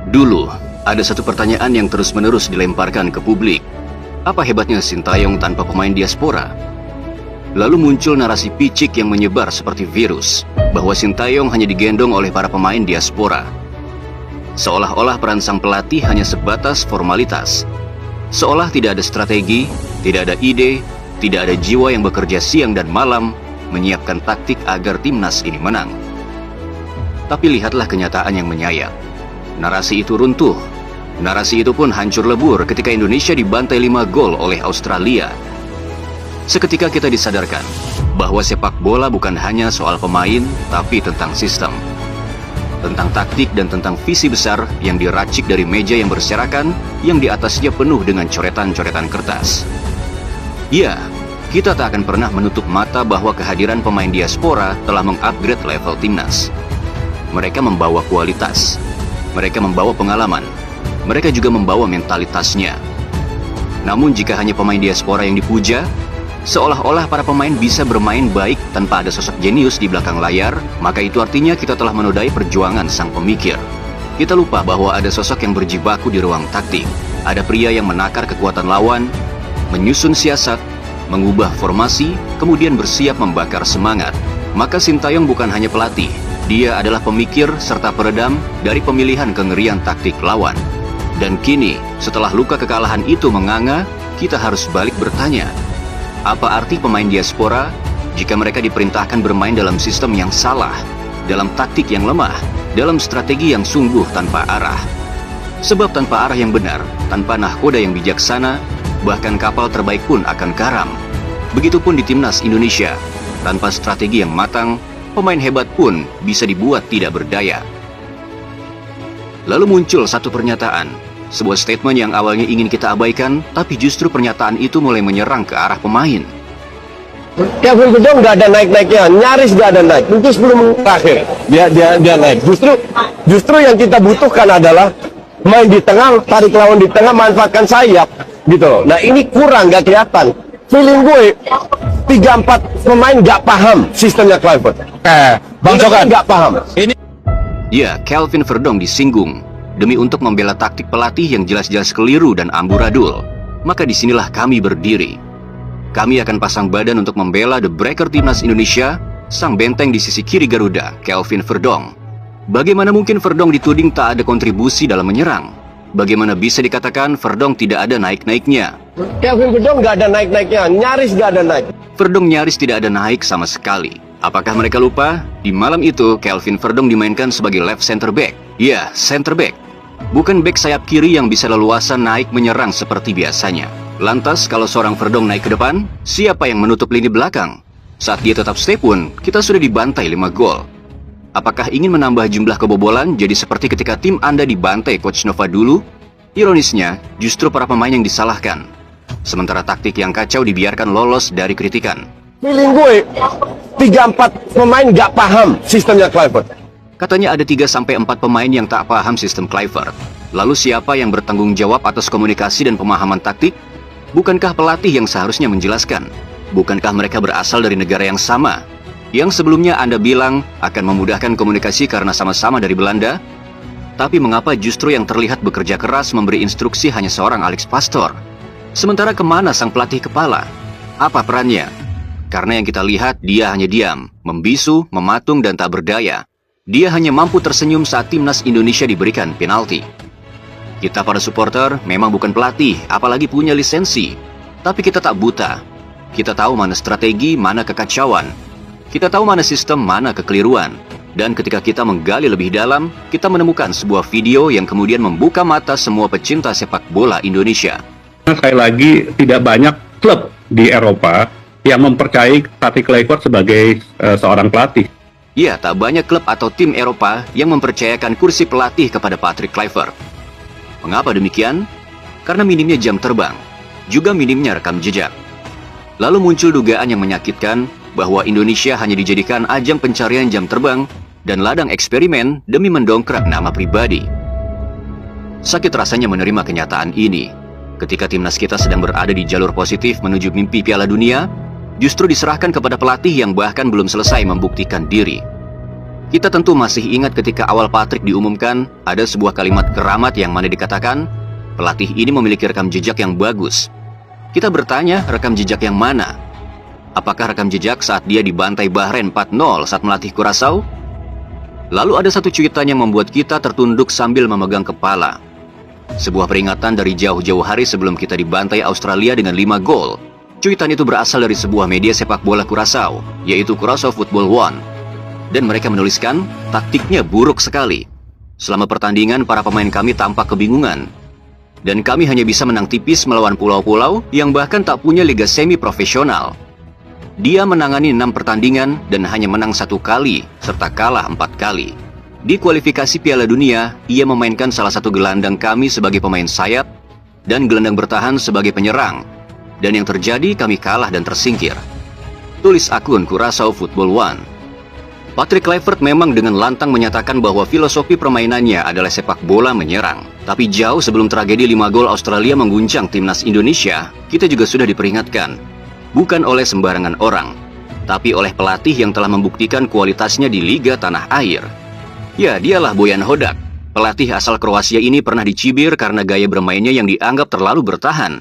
Dulu, ada satu pertanyaan yang terus-menerus dilemparkan ke publik. Apa hebatnya Sintayong tanpa pemain diaspora? Lalu muncul narasi picik yang menyebar seperti virus, bahwa Sintayong hanya digendong oleh para pemain diaspora. Seolah-olah peran sang pelatih hanya sebatas formalitas. Seolah tidak ada strategi, tidak ada ide, tidak ada jiwa yang bekerja siang dan malam, menyiapkan taktik agar timnas ini menang. Tapi lihatlah kenyataan yang menyayat. Narasi itu runtuh. Narasi itu pun hancur lebur ketika Indonesia dibantai 5 gol oleh Australia. Seketika kita disadarkan bahwa sepak bola bukan hanya soal pemain, tapi tentang sistem. Tentang taktik dan tentang visi besar yang diracik dari meja yang berserakan, yang di atasnya penuh dengan coretan-coretan kertas. Ya, kita tak akan pernah menutup mata bahwa kehadiran pemain diaspora telah mengupgrade level timnas. Mereka membawa kualitas, mereka membawa pengalaman, mereka juga membawa mentalitasnya. Namun jika hanya pemain diaspora yang dipuja, seolah-olah para pemain bisa bermain baik tanpa ada sosok jenius di belakang layar, maka itu artinya kita telah menodai perjuangan sang pemikir. Kita lupa bahwa ada sosok yang berjibaku di ruang taktik. Ada pria yang menakar kekuatan lawan, menyusun siasat, mengubah formasi, kemudian bersiap membakar semangat. Maka Sintayong bukan hanya pelatih, dia adalah pemikir serta peredam dari pemilihan kengerian taktik lawan. Dan kini, setelah luka kekalahan itu menganga, kita harus balik bertanya, apa arti pemain diaspora jika mereka diperintahkan bermain dalam sistem yang salah, dalam taktik yang lemah, dalam strategi yang sungguh tanpa arah? Sebab tanpa arah yang benar, tanpa nahkoda yang bijaksana, bahkan kapal terbaik pun akan karam. Begitupun di timnas Indonesia, tanpa strategi yang matang, pemain hebat pun bisa dibuat tidak berdaya. Lalu muncul satu pernyataan, sebuah statement yang awalnya ingin kita abaikan, tapi justru pernyataan itu mulai menyerang ke arah pemain. Kelvin Verdong nggak ada naik-naiknya, nyaris nggak ada naik. Mungkin sebelum terakhir dia naik. Justru yang kita butuhkan adalah main di tengah, tarik lawan di tengah, manfaatkan sayap, gitu loh. Nah ini kurang, nggak kelihatan. Feeling gue 3-4 pemain nggak paham sistemnya Kluivert. Bang Sokan nggak paham. Ya, Kelvin Verdong disinggung demi untuk membela taktik pelatih yang jelas-jelas keliru dan amburadul. Maka disinilah kami berdiri. Kami akan pasang badan untuk membela The Breaker Timnas Indonesia, sang benteng di sisi kiri Garuda, Kelvin Verdong. Bagaimana mungkin Verdong dituding tak ada kontribusi dalam menyerang? Bagaimana bisa dikatakan Verdong tidak ada naik-naiknya? Kelvin Verdong nggak ada naik-naiknya, nyaris nggak ada naik. Verdong nyaris tidak ada naik sama sekali. Apakah mereka lupa? Di malam itu, Kelvin Verdong dimainkan sebagai left center back. Ya, center back. Bukan back sayap kiri yang bisa leluasa naik menyerang seperti biasanya. Lantas, kalau seorang Verdong naik ke depan, siapa yang menutup lini belakang? Saat dia tetap stay pun, kita sudah dibantai 5 gol. Apakah ingin menambah jumlah kebobolan jadi seperti ketika tim Anda dibantai Coach Nova dulu? Ironisnya, justru para pemain yang disalahkan. Sementara taktik yang kacau dibiarkan lolos dari kritikan. Feeling gue 3-4 pemain nggak paham sistemnya Kluivert. Katanya ada 3-4 pemain yang tak paham sistem Kluivert. Lalu siapa yang bertanggung jawab atas komunikasi dan pemahaman taktik? Bukankah pelatih yang seharusnya menjelaskan? Bukankah mereka berasal dari negara yang sama? Yang sebelumnya Anda bilang akan memudahkan komunikasi karena sama-sama dari Belanda? Tapi mengapa justru yang terlihat bekerja keras memberi instruksi hanya seorang Alex Pastoor? Sementara kemana sang pelatih kepala? Apa perannya? Karena yang kita lihat, dia hanya diam, membisu, mematung, dan tak berdaya. Dia hanya mampu tersenyum saat timnas Indonesia diberikan penalti. Kita para supporter memang bukan pelatih, apalagi punya lisensi. Tapi kita tak buta. Kita tahu mana strategi, mana kekacauan. Kita tahu mana sistem, mana kekeliruan. Dan ketika kita menggali lebih dalam, kita menemukan sebuah video yang kemudian membuka mata semua pecinta sepak bola Indonesia. Sekali lagi, tidak banyak klub di Eropa yang mempercayai Tati Kluivert sebagai seorang pelatih. Ya, tak banyak klub atau tim Eropa yang mempercayakan kursi pelatih kepada Patrick Kluivert. Mengapa demikian? Karena minimnya jam terbang, juga minimnya rekam jejak. Lalu muncul dugaan yang menyakitkan bahwa Indonesia hanya dijadikan ajang pencarian jam terbang dan ladang eksperimen demi mendongkrak nama pribadi. Sakit rasanya menerima kenyataan ini. Ketika timnas kita sedang berada di jalur positif menuju mimpi Piala Dunia, justru diserahkan kepada pelatih yang bahkan belum selesai membuktikan diri. Kita tentu masih ingat ketika awal Patrick diumumkan, ada sebuah kalimat keramat yang mana dikatakan, pelatih ini memiliki rekam jejak yang bagus. Kita bertanya, rekam jejak yang mana? Apakah rekam jejak saat dia dibantai Bahrain 4-0 saat melatih Curaçao? Lalu ada satu cuitan yang membuat kita tertunduk sambil memegang kepala. Sebuah peringatan dari jauh-jauh hari sebelum kita dibantai Australia dengan 5 gol. Cuitan itu berasal dari sebuah media sepak bola Curaçao, yaitu Curaçao Football One. Dan mereka menuliskan, taktiknya buruk sekali. Selama pertandingan, para pemain kami tampak kebingungan. Dan kami hanya bisa menang tipis melawan pulau-pulau yang bahkan tak punya liga semi-profesional. Dia menangani 6 pertandingan dan hanya menang 1 kali, serta kalah 4 kali. Di kualifikasi Piala Dunia, ia memainkan salah satu gelandang kami sebagai pemain sayap, dan gelandang bertahan sebagai penyerang. Dan yang terjadi, kami kalah dan tersingkir. Tulis akun Curaçao Football One. Patrick Kluivert memang dengan lantang menyatakan bahwa filosofi permainannya adalah sepak bola menyerang. Tapi jauh sebelum tragedi 5 gol Australia mengguncang timnas Indonesia, kita juga sudah diperingatkan. Bukan oleh sembarangan orang, tapi oleh pelatih yang telah membuktikan kualitasnya di Liga Tanah Air. Ya, dialah Bojan Hodak. Pelatih asal Kroasia ini pernah dicibir karena gaya bermainnya yang dianggap terlalu bertahan.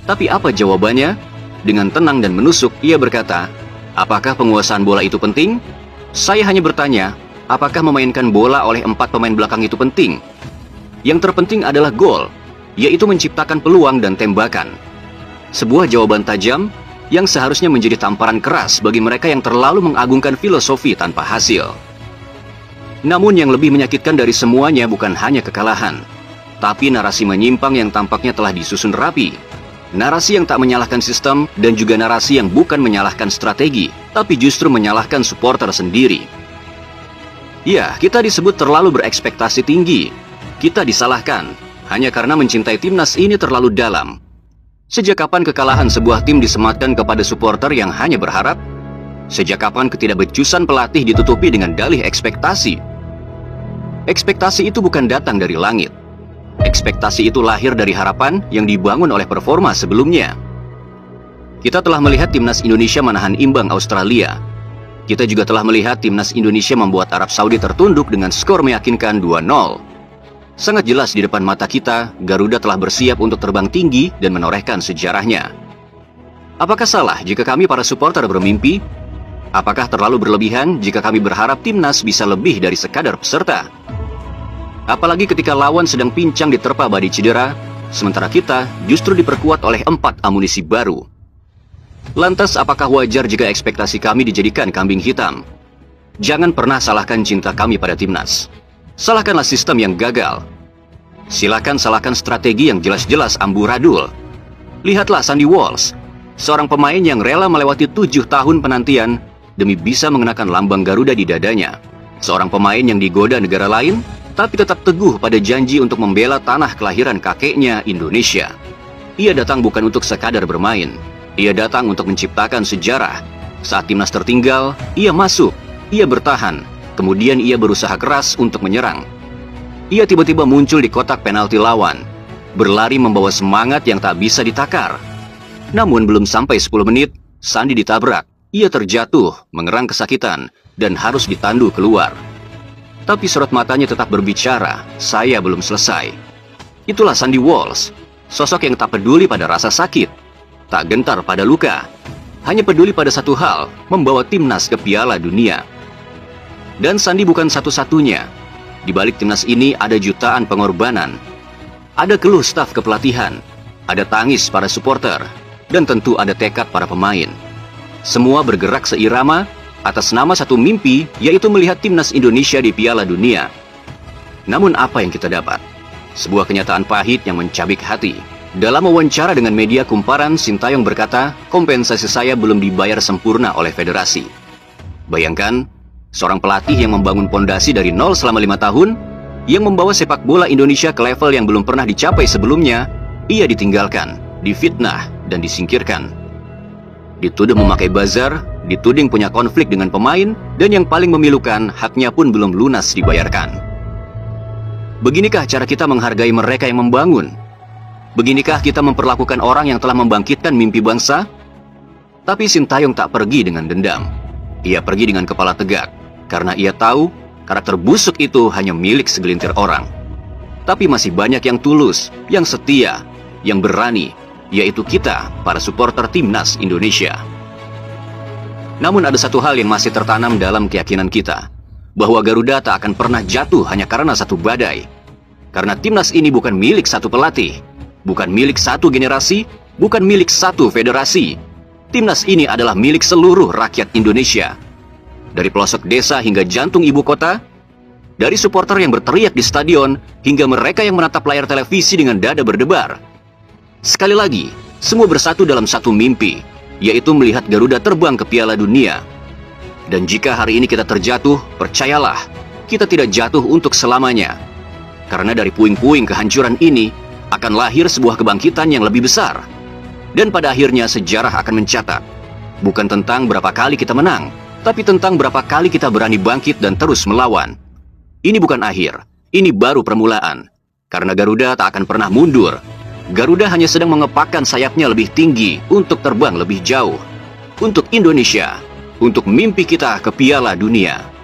Tapi apa jawabannya? Dengan tenang dan menusuk, ia berkata, apakah penguasaan bola itu penting? Saya hanya bertanya, apakah memainkan bola oleh 4 pemain belakang itu penting? Yang terpenting adalah gol, yaitu menciptakan peluang dan tembakan. Sebuah jawaban tajam yang seharusnya menjadi tamparan keras bagi mereka yang terlalu mengagungkan filosofi tanpa hasil. Namun yang lebih menyakitkan dari semuanya bukan hanya kekalahan, tapi narasi menyimpang yang tampaknya telah disusun rapi. Narasi yang tak menyalahkan sistem dan juga narasi yang bukan menyalahkan strategi, tapi justru menyalahkan supporter sendiri. Ya, kita disebut terlalu berekspektasi tinggi. Kita disalahkan hanya karena mencintai timnas ini terlalu dalam. Sejak kapan kekalahan sebuah tim disematkan kepada supporter yang hanya berharap? Sejak kapan ketidakbecusan pelatih ditutupi dengan dalih ekspektasi? Ekspektasi itu bukan datang dari langit. Ekspektasi itu lahir dari harapan yang dibangun oleh performa sebelumnya. Kita telah melihat timnas Indonesia menahan imbang Australia. Kita juga telah melihat timnas Indonesia membuat Arab Saudi tertunduk dengan skor meyakinkan 2-0. Sangat jelas di depan mata kita, Garuda telah bersiap untuk terbang tinggi dan menorehkan sejarahnya. Apakah salah jika kami para supporter bermimpi? Apakah terlalu berlebihan jika kami berharap timnas bisa lebih dari sekadar peserta? Apalagi ketika lawan sedang pincang diterpa badai cedera, sementara kita justru diperkuat oleh 4 amunisi baru. Lantas apakah wajar jika ekspektasi kami dijadikan kambing hitam? Jangan pernah salahkan cinta kami pada timnas. Salahkanlah sistem yang gagal. Silakan salahkan strategi yang jelas-jelas amburadul. Lihatlah Sandy Walsh, seorang pemain yang rela melewati 7 tahun penantian demi bisa mengenakan lambang Garuda di dadanya. Seorang pemain yang digoda negara lain, tapi tetap teguh pada janji untuk membela tanah kelahiran kakeknya, Indonesia. Ia datang bukan untuk sekadar bermain. Ia datang untuk menciptakan sejarah. Saat timnas tertinggal, ia masuk, ia bertahan, kemudian ia berusaha keras untuk menyerang. Ia tiba-tiba muncul di kotak penalti lawan, berlari membawa semangat yang tak bisa ditakar. Namun belum sampai 10 menit, Sandy ditabrak. Ia terjatuh, mengerang kesakitan, dan harus ditandu keluar. Tapi sorot matanya tetap berbicara, saya belum selesai. Itulah Sandy Walsh, sosok yang tak peduli pada rasa sakit, tak gentar pada luka, hanya peduli pada satu hal, membawa timnas ke Piala Dunia. Dan Sandy bukan satu-satunya. Di balik timnas ini ada jutaan pengorbanan. Ada keluh staf kepelatihan, ada tangis para supporter, dan tentu ada tekad para pemain. Semua bergerak seirama atas nama satu mimpi, yaitu melihat timnas Indonesia di Piala Dunia. Namun apa yang kita dapat? Sebuah kenyataan pahit yang mencabik hati. Dalam wawancara dengan media kumparan, Sintayong berkata, kompensasi saya belum dibayar sempurna oleh federasi. Bayangkan, seorang pelatih yang membangun pondasi dari nol selama 5 tahun, yang membawa sepak bola Indonesia ke level yang belum pernah dicapai sebelumnya, ia ditinggalkan, difitnah, dan disingkirkan. Dituduh memakai buzzer, dituding punya konflik dengan pemain, dan yang paling memilukan, haknya pun belum lunas dibayarkan. Beginikah cara kita menghargai mereka yang membangun? Beginikah kita memperlakukan orang yang telah membangkitkan mimpi bangsa? Tapi Sintayong tak pergi dengan dendam. Ia pergi dengan kepala tegak. Karena ia tahu karakter busuk itu hanya milik segelintir orang. Tapi masih banyak yang tulus, yang setia, yang berani, yaitu kita, para supporter timnas Indonesia. Namun ada satu hal yang masih tertanam dalam keyakinan kita, bahwa Garuda tak akan pernah jatuh hanya karena satu badai. Karena timnas ini bukan milik satu pelatih, bukan milik satu generasi, bukan milik satu federasi. Timnas ini adalah milik seluruh rakyat Indonesia. Dari pelosok desa hingga jantung ibu kota, dari supporter yang berteriak di stadion, hingga mereka yang menatap layar televisi dengan dada berdebar. Sekali lagi, semua bersatu dalam satu mimpi, yaitu melihat Garuda terbang ke Piala Dunia. Dan jika hari ini kita terjatuh, percayalah, kita tidak jatuh untuk selamanya. Karena dari puing-puing kehancuran ini, akan lahir sebuah kebangkitan yang lebih besar. Dan pada akhirnya sejarah akan mencatat, bukan tentang berapa kali kita menang, tapi tentang berapa kali kita berani bangkit dan terus melawan. Ini bukan akhir, ini baru permulaan. Karena Garuda tak akan pernah mundur. Garuda hanya sedang mengepakkan sayapnya lebih tinggi untuk terbang lebih jauh. Untuk Indonesia, untuk mimpi kita ke Piala Dunia.